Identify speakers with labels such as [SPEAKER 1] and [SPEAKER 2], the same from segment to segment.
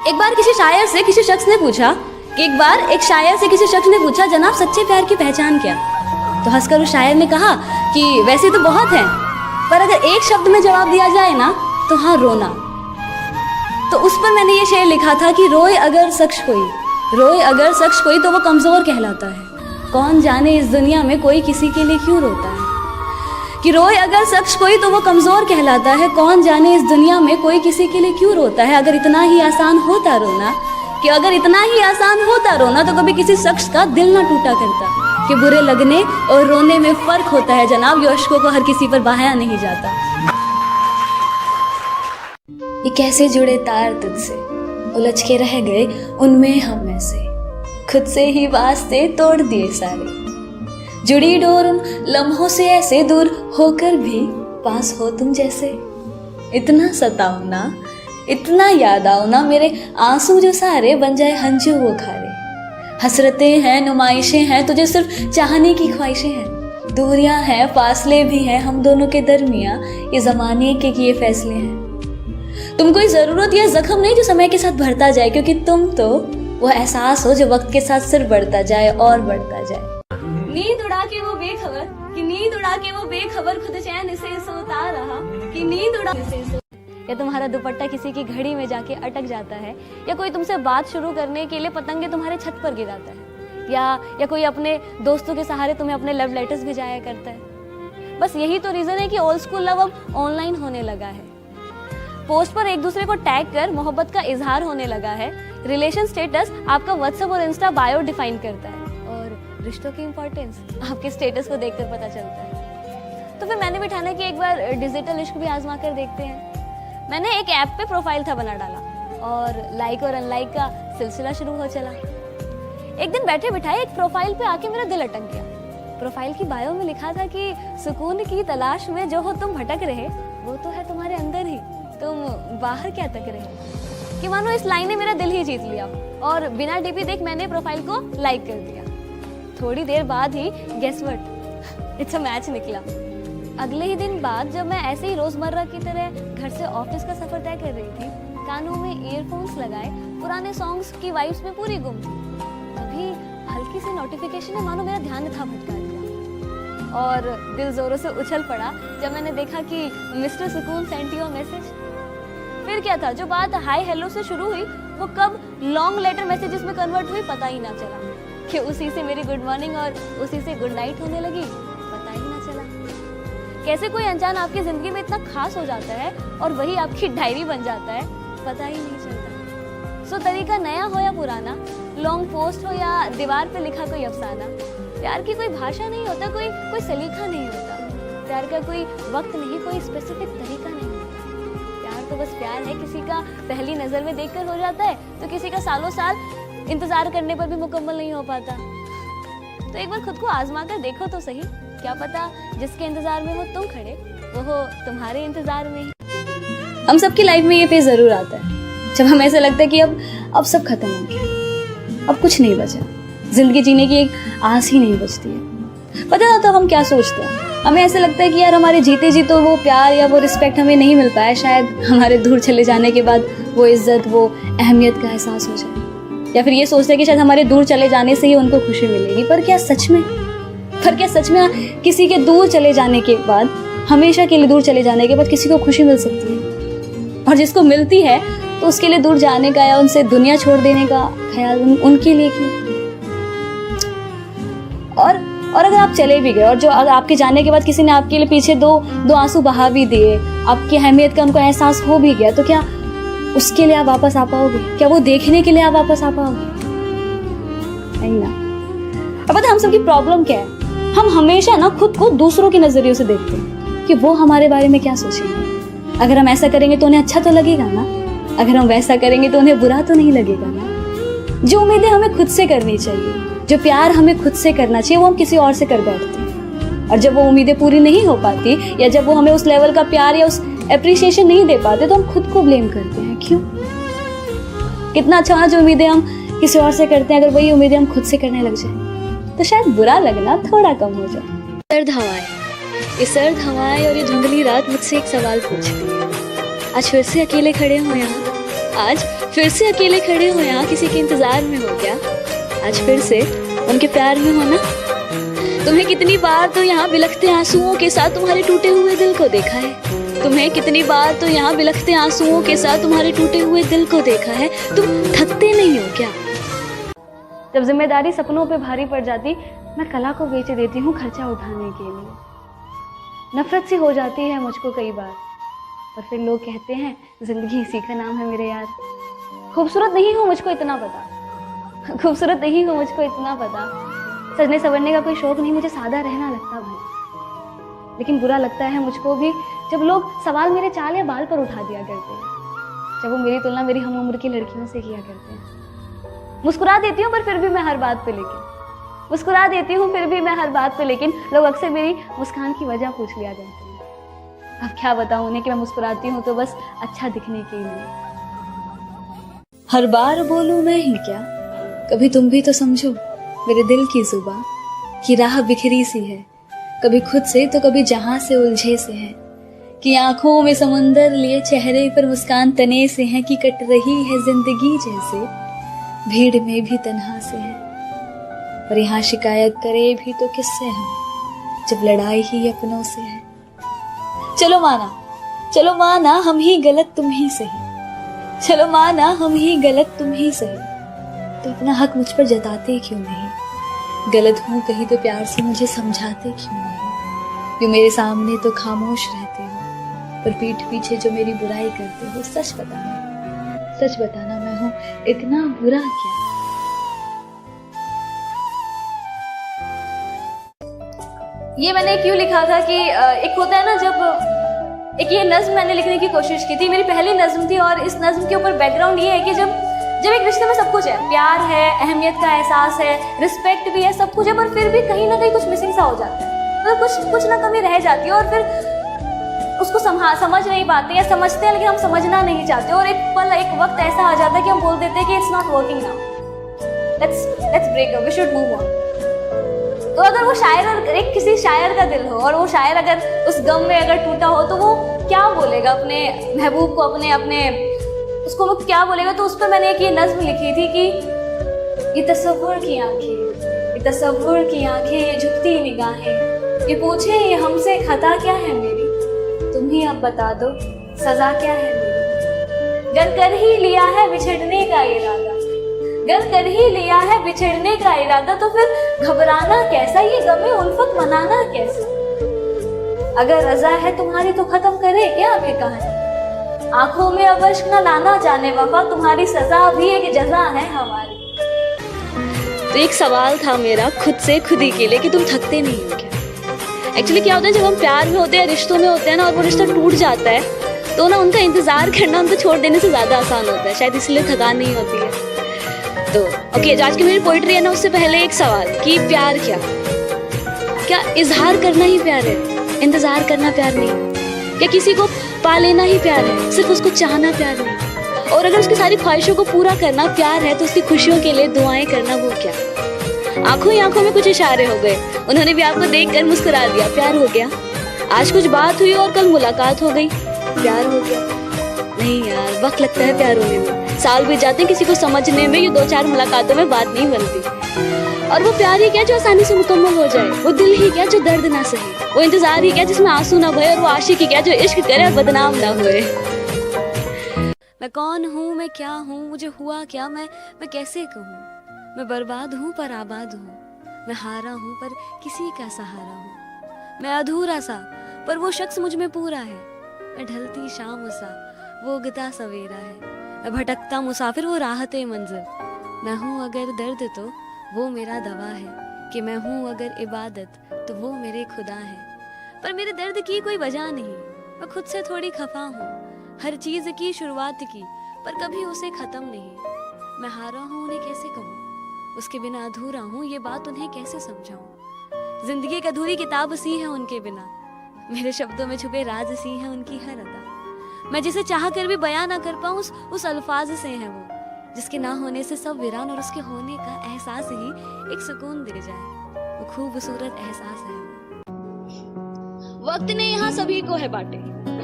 [SPEAKER 1] एक बार किसी शायर से किसी शख्स ने पूछा कि जनाब सच्चे प्यार की पहचान क्या? तो हंसकर उस शायर ने कहा कि वैसे तो बहुत हैं, पर अगर एक शब्द में जवाब दिया जाए ना तो हाँ, रोना। तो उस पर मैंने ये शेर लिखा था कि रोए अगर शख्स कोई तो वो कमज़ोर कहलाता है। कौन जाने इस दुनिया में कोई किसी के लिए क्यों रोता है। कि रोए अगर शख्स कोई तो वो कमज़ोर कहलाता है। कौन जाने इस दुनिया में कोई किसी के लिए क्यों रोता है। अगर इतना ही आसान होता रोना तो कभी किसी शख्स का दिल ना टूटा करता। कि बुरे लगने और रोने में फ़र्क होता है जनाब, ये अश्कों को हर किसी पर बहाया नहीं जाता। ये कैसे जुड़े तार तुझसे, उलझ के रह गए उनमें हम में से। खुद से ही वास्ते तोड़ दिए सारे। जुड़ी डोर उन लम्हों से ऐसे दूर होकर भी पास हो तुम जैसे। इतना सताओ ना, इतना याद आओ ना, मेरे आंसू जो सारे बन जाए हंजू वो खारे। हसरतें हैं, नुमाइशें हैं, तुझे सिर्फ चाहने की ख्वाहिशें हैं। दूरियां हैं, फासले भी हैं हम दोनों के दरमियां, ये ज़माने के किए फैसले हैं। तुम कोई ज़रूरत या ज़ख्म नहीं जो समय के साथ भरता जाए, क्योंकि तुम तो वो एहसास हो जो वक्त के साथ सिर्फ बढ़ता जाए और बढ़ता जाए। नींद उड़ा के वो बेखबर खुद चैन से सोता रहा। कि नींद उड़ा या तुम्हारा दुपट्टा किसी की घड़ी में जाके अटक जाता है, या कोई तुमसे बात शुरू करने के लिए पतंगे तुम्हारे छत पर गिराता है, या कोई अपने दोस्तों के सहारे तुम्हें अपने लव लेटर्स भिजाया करता है। बस यही तो रीजन है कि ओल्ड स्कूल लव अब ऑनलाइन होने लगा है। पोस्ट पर एक दूसरे को टैग कर मोहब्बत का इजहार होने लगा है। रिलेशन स्टेटस आपका व्हाट्सएप और इंस्टा बायो डिफाइन करता है, और रिश्तों की इंपॉर्टेंस आपके स्टेटस को देखकर पता चलता है। तो फिर मैंने भी ठाना कि एक बार डिजिटल इश्क भी आजमा कर देखते हैं। मैंने एक ऐप पे प्रोफाइल था बना डाला, और लाइक और अनलाइक का सिलसिला शुरू हो चला। एक दिन बैठे बिठाए एक प्रोफाइल पे आके मेरा दिल अटक गया। प्रोफाइल की बायो में लिखा था कि सुकून की तलाश में जो हो तुम भटक रहे, वो तो है तुम्हारे अंदर ही, तुम बाहर क्या तक रहे। कि मानो इस लाइन ने मेरा दिल ही जीत लिया, और बिना डीपी देख मैंने प्रोफाइल को लाइक कर दिया। थोड़ी देर बाद ही guess what, it's a match निकला। अगले ही दिन बाद जब मैं ऐसे ही रोजमर्रा की तरह घर से ऑफिस का सफर तय कर रही थी, कानों में ईयरफोन्स लगाए पुराने सॉन्ग्स की वाइब्स में पूरी गुम थी, तभी हल्की सी नोटिफिकेशन ने मानो मेरा ध्यान था भटका दिया, और दिल जोरों से उछल पड़ा जब मैंने देखा कि मिस्टर सुकून सेंट योर मैसेज। फिर क्या था, जो बात हाय हेलो से शुरू हुई वो कब लॉन्ग लेटर मैसेजेस में कन्वर्ट हुई पता ही ना चला। कि उसी से मेरी गुड मॉर्निंग और उसी से गुड नाइट होने लगी, पता ही ना चला। कैसे कोई अनजान आपकी जिंदगी में इतना खास हो जाता है और वही आपकी डायरी बन जाता है, पता ही नहीं चलता। सो तरीका नया हो या पुराना, लॉन्ग पोस्ट हो या दीवार पे लिखा कोई अफसाना, प्यार की कोई भाषा नहीं होता, कोई सलीका नहीं होता। प्यार का कोई वक्त नहीं, कोई स्पेसिफिक तरीका नहीं होता। प्यार तो बस प्यार है, किसी का पहली नजर में देखकर हो जाता है, तो किसी का सालों साल इंतजार करने पर भी मुकम्मल नहीं हो पाता। तो एक बार खुद को आजमा कर देखो तो सही, क्या पता जिसके इंतजार में हो तुम खड़े, वो हो तुम्हारे इंतजार में ही। हम सबकी लाइफ में ये फेज जरूर आता है जब हमें ऐसा लगता है कि अब सब खत्म हो गया, अब कुछ नहीं बचा, जिंदगी जीने की एक आस ही नहीं बचती है। पता ना तो हम क्या सोचते हैं, हमें ऐसा लगता है कि यार हमारे जीते जी तो वो प्यार या वो रिस्पेक्ट हमें नहीं मिल पाया, शायद हमारे दूर चले जाने के बाद वो इज्जत, वो अहमियत का एहसास हो जाए। या फिर ये सोचते हैं कि शायद हमारे दूर चले जाने से ही उनको खुशी मिलेगी। पर क्या सच में किसी के दूर चले जाने के बाद, हमेशा के लिए दूर चले जाने के बाद किसी को खुशी मिल सकती है? और जिसको मिलती है तो उसके लिए दूर जाने का या उनसे दुनिया छोड़ देने का ख्याल उनके लिए क्यों? और अगर आप चले भी गए और जो आपके जाने के बाद किसी ने आपके लिए पीछे दो आंसू बहा भी दिए, आपकी अहमियत का उनको एहसास हो भी गया, तो क्या उसके लिए आप वापस आ पाओगे? क्या वो देखने के लिए आप वापस आ पाओगे? नहीं ना। अब पता हम सबकी प्रॉब्लम क्या है, हम हमेशा ना खुद को दूसरों के नजरियों से देखते हैं कि वो हमारे बारे में क्या सोचेंगे। अगर हम ऐसा करेंगे तो उन्हें अच्छा तो लगेगा ना, अगर हम वैसा करेंगे तो उन्हें बुरा तो नहीं लगेगा ना। जो उम्मीदें हमें खुद से करनी चाहिए, जो प्यार हमें खुद से करना चाहिए, वो हम किसी और से कर बैठते हैं। और जब वो उम्मीदें पूरी नहीं हो पाती, या जब वो हमें उस लेवल का प्यार या उस एप्रिसिएशन नहीं दे पाते, तो हम खुद को ब्लेम करते हैं। क्यों? कितना अच्छा जो उम्मीदें हम किसी और से करते हैं, अगर वही उम्मीदें हम खुद से करने लग जाए तो शायद बुरा लगना थोड़ा कम हो जाए। सर्द हवाएं और ये धुंधली रात मुझसे एक सवाल पूछती है, आज फिर से अकेले खड़े हो यहाँ, आज फिर से अकेले खड़े हो यहाँ, किसी के इंतजार में हो क्या? आज फिर से उनके प्यार में हो ना? तुम्हें कितनी बार तो यहाँ बिलखते आंसुओं के साथ तुम्हारे टूटे हुए दिल को देखा है। तुम्हें कितनी बार तो यहाँ बिलखते आंसुओं के साथ तुम्हारे टूटे हुए दिल को देखा है। तुम थकते नहीं हो क्या? जब जिम्मेदारी सपनों पे भारी पड़ जाती, मैं कला को बेच देती हूँ खर्चा उठाने के लिए। नफरत सी हो जाती है मुझको कई बार, और फिर लोग कहते हैं जिंदगी इसी का नाम है मेरे यार। खूबसूरत नहीं हूँ मुझको इतना पता, खूबसूरत नहीं हूँ मुझको इतना पता। सजने संवरने का कोई शौक नहीं, मुझे सादा रहना लगता भाई। लेकिन बुरा लगता है मुझको भी जब लोग सवाल मेरे चाल या बाल पर उठा दिया करते हैं, जब वो मेरी तुलना मेरी हम उम्र की लड़कियों से किया करते हैं। मुस्कुरा देती हूँ पर फिर भी मैं हर बात पे मुस्कुरा देती हूँ फिर भी मैं हर बात पे लेकिन लोग अक्सर मेरी मुस्कान की वजह पूछ लिया करते हैं। अब क्या बताऊँ उन्हें कि मैं मुस्कुराती हूँ तो बस अच्छा दिखने के लिए। हर बार बोलूं मैं ही क्या, कभी तुम भी तो समझो मेरे दिल की जुबां की राह बिखरी सी है। कभी खुद से तो कभी जहां से उलझे से है, कि आंखों में समुंदर लिए चेहरे पर मुस्कान तने से है, कि कट रही है जिंदगी जैसे भीड़ में भी तन्हा से है। और यहाँ शिकायत करे भी तो किससे हम, जब लड़ाई ही अपनों से है। चलो माना हम ही गलत तुम ही सही, चलो माना हम ही गलत तुम ही सही, तो अपना हक मुझ पर जताते क्यों नहीं? गलत हूँ कहीं तो प्यार से मुझे समझाते क्यों नहीं? क्यों मेरे सामने तो खामोश रहते हो, पर पीठ पीछे जो मेरी बुराई करते हो। सच बताना मैं हूँ इतना बुरा क्या? ये मैंने क्यों लिखा था कि एक होता है ना, जब एक ये नज्म मैंने लिखने की कोशिश की थी, मेरी पहली नज्म थी, और इस नज्म के ऊपर बैकग्राउंड ये है कि जब एक रिश्ते में सब कुछ है, प्यार है, अहमियत का एहसास है, रिस्पेक्ट भी है, सब कुछ है, पर फिर भी कहीं ना कहीं कुछ मिसिंग सा हो जाता है, तो कुछ ना कमी रह जाती है, और फिर उसको समझ नहीं पाते या समझते हैं लेकिन हम समझना नहीं चाहते, और एक वक्त ऐसा आ जाता है कि हम बोल देते हैं कि it's not working now, let's break up, we should move on. तो अगर वो शायर और एक किसी शायर का दिल हो, और वो शायर अगर उस गम में अगर टूटा हो, तो वो क्या बोलेगा अपने महबूब को, अपने उसको वो क्या बोलेगा? तो उस पर मैंने एक ये नज्म लिखी थी कि ये तसव्वुर की आंखें, ये झुकती निगाहें, ये पूछे ये हमसे खता क्या है मेरी, तुम ही अब बता दो सजा क्या है मेरी। गर कर ही लिया है बिछड़ने का इरादा, तो फिर घबराना कैसा, ये गमे उल्फत मनाना कैसा? अगर रजा है तुम्हारी तो खत्म करे क्या अभी कहानी, आंखों में अब अश्क न लाना जाने वफा, तुम्हारी सजा भी एक जजा है हमारी। तो एक सवाल था मेरा खुद से खुद ही के लिए कि तुम थकते नहीं हो क्या? एक्चुअली क्या होता है, जब हम प्यार में होते हैं, रिश्तों में होते हैं ना, और वो रिश्ता टूट जाता है, तो ना उनका इंतजार करना उनको छोड़ देने से ज्यादा आसान होता है, शायद इसलिए थकान नहीं होती है। तो ओके, आज की मेरी पोइट्री है ना, उससे पहले एक सवाल कि प्यार क्या इजहार करना ही प्यार है? इंतजार करना प्यार नहीं? क्या किसी को पा लेना ही प्यार है? सिर्फ उसको चाहना प्यार नहीं? और अगर उसकी सारी ख्वाहिशों को पूरा करना प्यार है, तो उसकी खुशियों के लिए दुआएं करना वो क्या? आंखों ही आंखों में कुछ इशारे हो गए, उन्होंने भी आपको देखकर मुस्कुरा दिया, प्यार हो गया। आज कुछ बात हुई और कल मुलाकात हो गई, प्यार हो गया। नहीं यार, वक्त लगता है प्यार होने में, साल बीत जाते हैं किसी को समझने में, ये 2-4 मुलाकातों में बात नहीं बनती। और वो प्यार ही क्या जो आसानी से मुकम्मल हो जाए, वो दिल ही क्या जो दर्द ना सहे, वो इंतजार ही क्या जिसमें आंसू ना बहे, और वो आशिक ही क्या जो इश्क करे और बदनाम ना हुए। मैं कौन हूँ, मैं क्या हूँ, मुझे हुआ क्या, मैं कैसे कहूँ? मैं बर्बाद हूँ पर आबाद हूँ, मैं हारा हूँ पर किसी का सहारा हूँ, मैं अधूरा सा पर वो शख्स मुझ में पूरा है, मैं ढलती शाम सा वो उगता सवेरा है, मैं भटकता मुसाफिर वो राहते मंजिल, मैं हूँ अगर दर्द तो वो मेरा दवा है, कि मैं हूँ अगर इबादत तो वो मेरे खुदा है। पर मेरे दर्द की कोई वजह नहीं, मैं खुद से थोड़ी खफा हूँ, हर चीज की शुरुआत की पर कभी उसे खत्म नहीं। मैं हारा हूँ उन्हें कैसे कहूँ, उसके बिना अधूरा हूँ, ये बात उन्हें कैसे समझाऊँ। जिंदगी एक अधूरी किताब सी है उनके बिना, मेरे शब्दों में छुपे राज सी है उनकी हर अदा। मैं जिसे चाह कर भी बयां ना कर पाऊँ उस अल्फाज से है वो, जिसके ना होने से सब वीरान और उसके होने का एहसास ही एक सुकून दे जाए, वो खूबसूरत एहसास है। वक्त ने यहाँ सभी को है बांटे,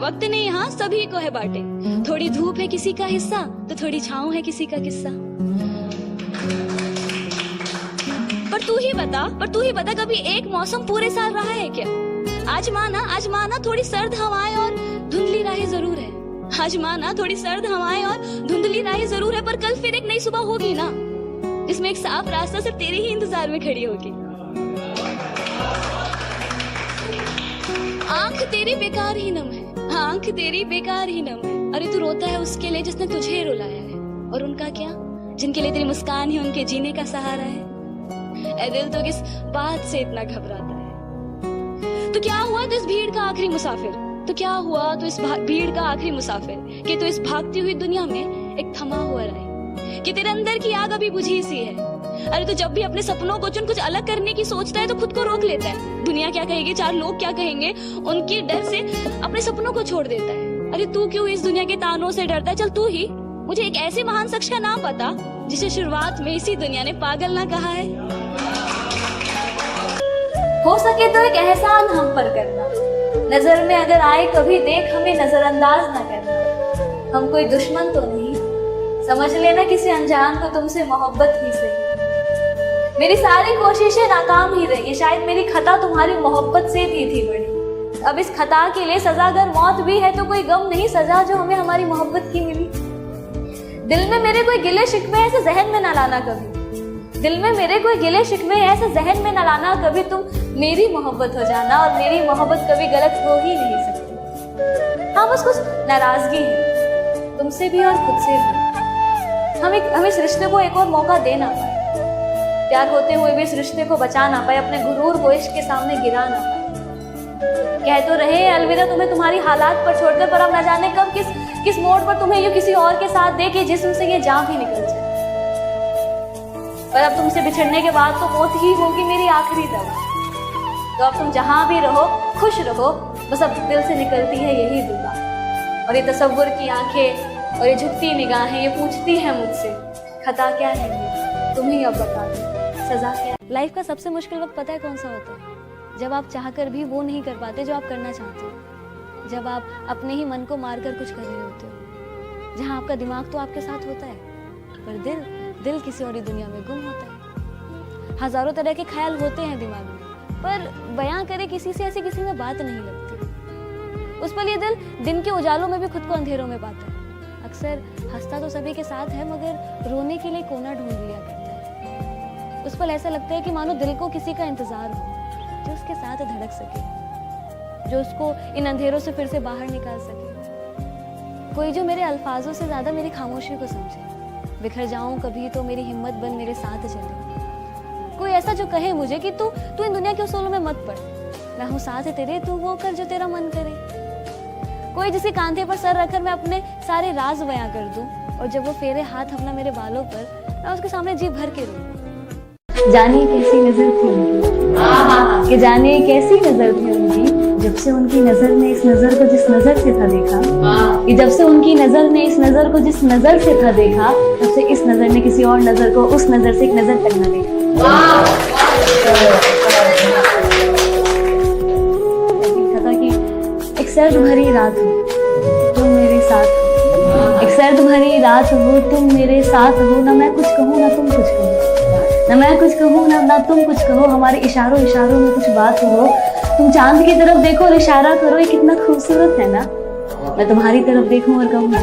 [SPEAKER 1] वक्त ने यहाँ सभी को है बांटे। थोड़ी धूप है किसी का हिस्सा तो थोड़ी छाँव है किसी का किस्सा। पर तू ही बता कभी एक मौसम पूरे साल रहा है क्या? आज माना थोड़ी सर्द हवाएं और धुंधली राहें जरूर है। आज माना थोड़ी सर्द हवाएं और धुंधली राहें जरूर है, पर कल फिर एक नई सुबह होगी ना, जिसमें एक साफ रास्ता सिर्फ तेरे ही इंतजार में खड़ी होगी। आंख तेरी बेकार ही नम है, आंख तेरी बेकार ही नम है। अरे तू रोता है उसके लिए जिसने तुझे रुलाया है, और उनका क्या, जिनके लिए तेरी मुस्कान ही उनके जीने का सहारा है। ऐ दिल तो किस बात से इतना घबराता है? तो क्या हुआ तो इस भीड़ का आखिरी मुसाफिर, तो क्या हुआ तो इस भीड़ का आखिरी मुसाफिर, कि तो इस भागती हुई दुनिया में एक थमा हुआ रहे, कि तेरे अंदर की आग अभी बुझी सी है। अरे तो जब भी अपने सपनों को चुन कुछ अलग करने की सोचता है तो खुद को रोक लेता है। दुनिया क्या कहेगी, चार लोग क्या कहेंगे, उनके डर से अपने सपनों को छोड़ देता है। अरे तू क्यों इस दुनिया के तानों से डरता है? चल तू ही मुझे एक ऐसे महान शख्स का नाम बता जिसे शुरुआत में इसी दुनिया ने पागल ना कहा है। हो सके तो एक एहसान हम पर करना, नजर में अगर आए कभी देख हमें नजरअंदाज ना करना। हम कोई दुश्मन तो नहीं, समझ लेना किसी अनजान को तुमसे मोहब्बत ही सही। मेरी सारी कोशिशें नाकाम ही रही, शायद मेरी खता तुम्हारी मोहब्बत से थी बड़ी। अब इस खता के लिए सजा अगर मौत भी है तो कोई गम नहीं सजा जो हमें हमारी मोहब्बत की मिली। दिल में मेरे कोई गिले शिकवे ऐसे जहन में न लाना कभी, दिल में मेरे कोई गिले शिकवे ऐसे जहन में न लाना कभी। तुम मेरी मोहब्बत हो जाना और मेरी मोहब्बत कभी गलत हो ही नहीं सकती। हाँ बस कुछ नाराजगी है तुमसे भी और खुद से भी। हम इस रिश्ते को एक और मौका दे ना पाए, प्यार होते हुए भी इस रिश्ते को बचा ना पाए, अपने गुरूर को इश्क के सामने गिरा ना पाए। कह तो रहे अलविदा तुम्हें तुम्हारी हालात पर छोड़कर, पर अब न जाने कब किस मोड़ पर तुम्हें यूं किसी और के साथ दे के जिस्म से ये जान भी निकल जाए। पर अब तुमसे बिछड़ने के बाद तो मौत ही होगी मेरी आखिरी दवा। तो अब तुम जहां भी रहो खुश रहो, बस अब दिल से निकलती है यही दुआ। और ये तसव्वुर की आंखें और ये झुकती निगाहें ये पूछती है मुझसे, खता क्या है ये तुम ही अब बता दो, सजा क्या। लाइफ का सबसे मुश्किल वक्त पता है कौन सा होता है? जब आप चाहकर भी वो नहीं कर पाते जो आप करना चाहते हो, जब आप अपने ही मन को मारकर कुछ कर रहे होते हो, जहां आपका दिमाग तो आपके साथ होता है पर दिल किसी और दुनिया में गुम होता है। हजारों तरह के ख्याल होते हैं दिमाग में, पर बयां करे किसी से ऐसी किसी में बात नहीं लगती। उस पल ये दिल दिन के उजालों में भी खुद को अंधेरों में पाता है। अक्सर हंसता तो सभी के साथ है मगर रोने के लिए कोना ढूंढ लिया करता है। उस पल ऐसा लगता है कि मानो दिल को किसी का इंतजार हो जो उसके साथ धड़क सके, जो उसको इन अंधेरों से फिर से बाहर निकाल सके। कोई जो मेरे अल्फाजों से ज्यादा मेरी खामोशी को समझे। बिखर जाऊं कभी तो मेरी हिम्मत बन मेरे साथ चले। कोई ऐसा जो कहे मुझे कि तू इन दुनिया के उसूलों में मत पड़, मैं हूँ साथ तेरे, तू वो कर जो तेरा मन करे। कोई जिसे कांधे पर सर रखकर मैं अपने सारे राज बयां कर दूं, और जब वो फेरे हाथ अपना मेरे बालों पर, मैं उसके सामने जी भर के रोऊं। जाने कैसी नजर थी उनकी, कि जाने कैसी नजर थी उनकी, जब से उनकी नजर ने इस नजर को जिस नजर से था देखा, कि जब से उनकी नजर ने इस नजर को जिस नजर से था देखा, तब से इस नजर ने किसी और नजर को उस नजर से एक नजर तक न देखा। था कि एक सर्द भरी रात हो तुम मेरे साथ हो, एक सर्द भरी रात हो तुम मेरे साथ हो, ना मैं कुछ कहूँ ना तुम कुछ कहो, ना मैं कुछ कहूँ ना तुम कुछ कहो, हमारे इशारों में कुछ बात हो। तुम चांद की तरफ देखो और इशारा करो, ये कितना खूबसूरत है ना, मैं तुम्हारी तरफ देखूं और कहूँ।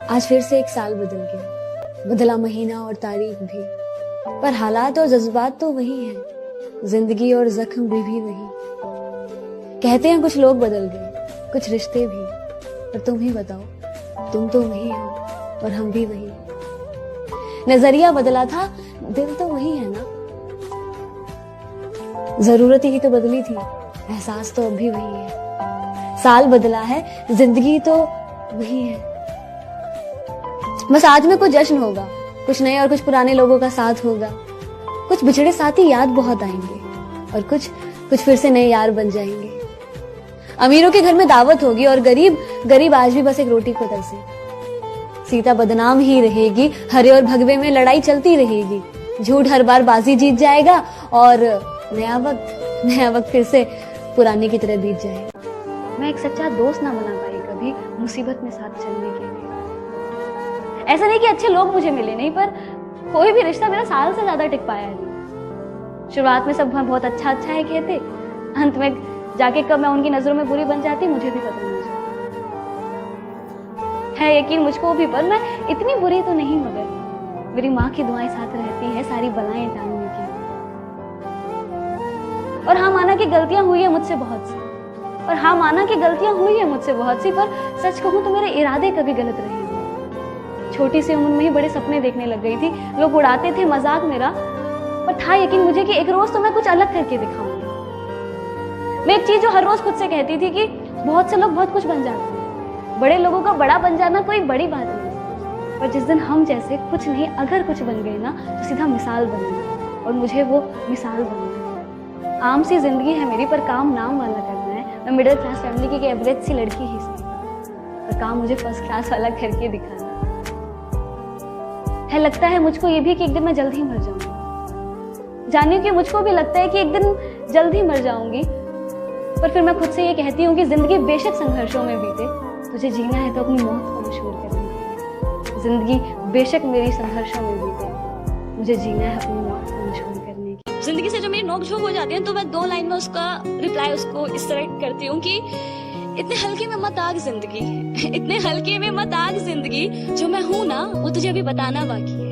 [SPEAKER 1] आज फिर से एक साल बदल गया, बदला महीना और तारीख भी, पर हालात और जज्बात तो वही हैं, जिंदगी और जख्म भी वही। कहते हैं कुछ लोग बदल गए, कुछ रिश्ते भी, पर तुम ही बताओ, तुम तो वही हो और हम भी वही। नजरिया बदला था, दिल तो वही है ना, जरूरत ही तो बदली थी, एहसास तो अब भी वही है। साल बदला है, जिंदगी तो वही है। बस आज में कुछ जश्न होगा, कुछ नए और कुछ पुराने लोगों का साथ होगा, कुछ बिछड़े साथी याद बहुत आएंगे और कुछ फिर से नए यार बन जाएंगे। अमीरों के घर में दावत होगी और गरीब आज भी बस एक रोटी को तरसे। सीता बदनाम ही रहेगी, हरे और भगवे में लड़ाई चलती रहेगी, झूठ हर बार बाजी जीत जाएगा और नया वक्त फिर से पुराने की तरह बीत जाएगा। मैं एक सच्चा दोस्त ना बना पाई कभी मुसीबत में साथ चलने के लिए। ऐसा नहीं कि अच्छे लोग मुझे मिले नहीं, पर कोई भी रिश्ता मेरा साल से ज्यादा टिक पाया नहीं। शुरुआत में सब बहुत अच्छा अच्छा है कहते, अंत में जाके कब मैं उनकी नजरों में बुरी बन जाती मुझे भी पता नहीं चलता। है यकीन मुझको भी, पर मैं इतनी बुरी तो नहीं, मगर मेरी माँ की दुआएं साथ रहती है सारी बलाएं टालने की। और हाँ माना कि गलतियां हुई है मुझसे बहुत सी, और हाँ माना कि गलतियां हुई है मुझसे बहुत सी, पर सच कहूं तो मेरे इरादे कभी गलत रहे नहीं। छोटी सी उम्र में ही बड़े सपने देखने लग गई थी, लोग उड़ाते थे मजाक मेरा, पर था यकीन मुझे कि एक रोज तो मैं कुछ अलग करके दिखाऊंगी। मैं एक चीज जो हर रोज खुद से कहती थी कि बहुत से लोग बहुत कुछ बन जाते हैं, बड़े लोगों का बड़ा बन जाना कोई बड़ी बात नहीं, पर जिस दिन हम जैसे कुछ नहीं अगर कुछ बन गए ना तो सीधा मिसाल बन गए, और मुझे वो मिसाल बनना। आम सी जिंदगी है मेरी, पर काम नाम वाला करना है। मैं मिडिल क्लास फैमिली की एक एवरेज सी लड़की ही सही, पर काम मुझे फर्स्ट क्लास वाला करके दिखाना है। लगता है मुझको ये भी कि एक दिन मैं जल्द ही मर जाऊंगी। जानिए कि मुझको भी लगता है कि एक दिन जल्द ही मर जाऊंगी, पर फिर मैं खुद से ये कहती हूँ कि जिंदगी बेशक संघर्षों में बीते, तुझे जीना है तो अपनी मौत को मशहूर करने की। जिंदगी बेशक मेरी संघर्षों में बीते, मुझे जीना है अपनी मौत को मशहूर करने की। जिंदगी से जब मेरी नोक-झोंक हो जाती है तो मैं 2 लाइन में उसका रिप्लाई उसको इस तरह करती हूँ कि इतने हल्के में मत आग जिंदगी, इतने हल्के में मत आग जिंदगी, जो मैं हूँ ना वो तुझे अभी बताना बाकी है।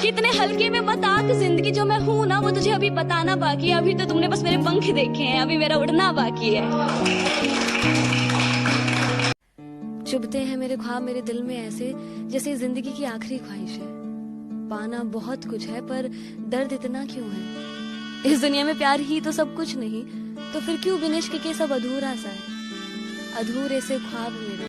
[SPEAKER 1] कितने हल्के में मत आग जिंदगी, जो मैं हूँ ना वो तुझे अभी बताना बाकी है। अभी तो तुमने बस मेरे पंख देखे हैं, अभी मेरा उड़ना बाकी है। चुभते हैं मेरे ख्वाब मेरे दिल में ऐसे, जैसे जिंदगी की आखिरी ख्वाहिश है। पाना बहुत कुछ है पर दर्द इतना क्यों है। इस दुनिया में प्यार ही तो सब कुछ नहीं, तो फिर क्यों बिन इश्क के सब अधूरा सा है। अधूरे से ख्वाब मेरे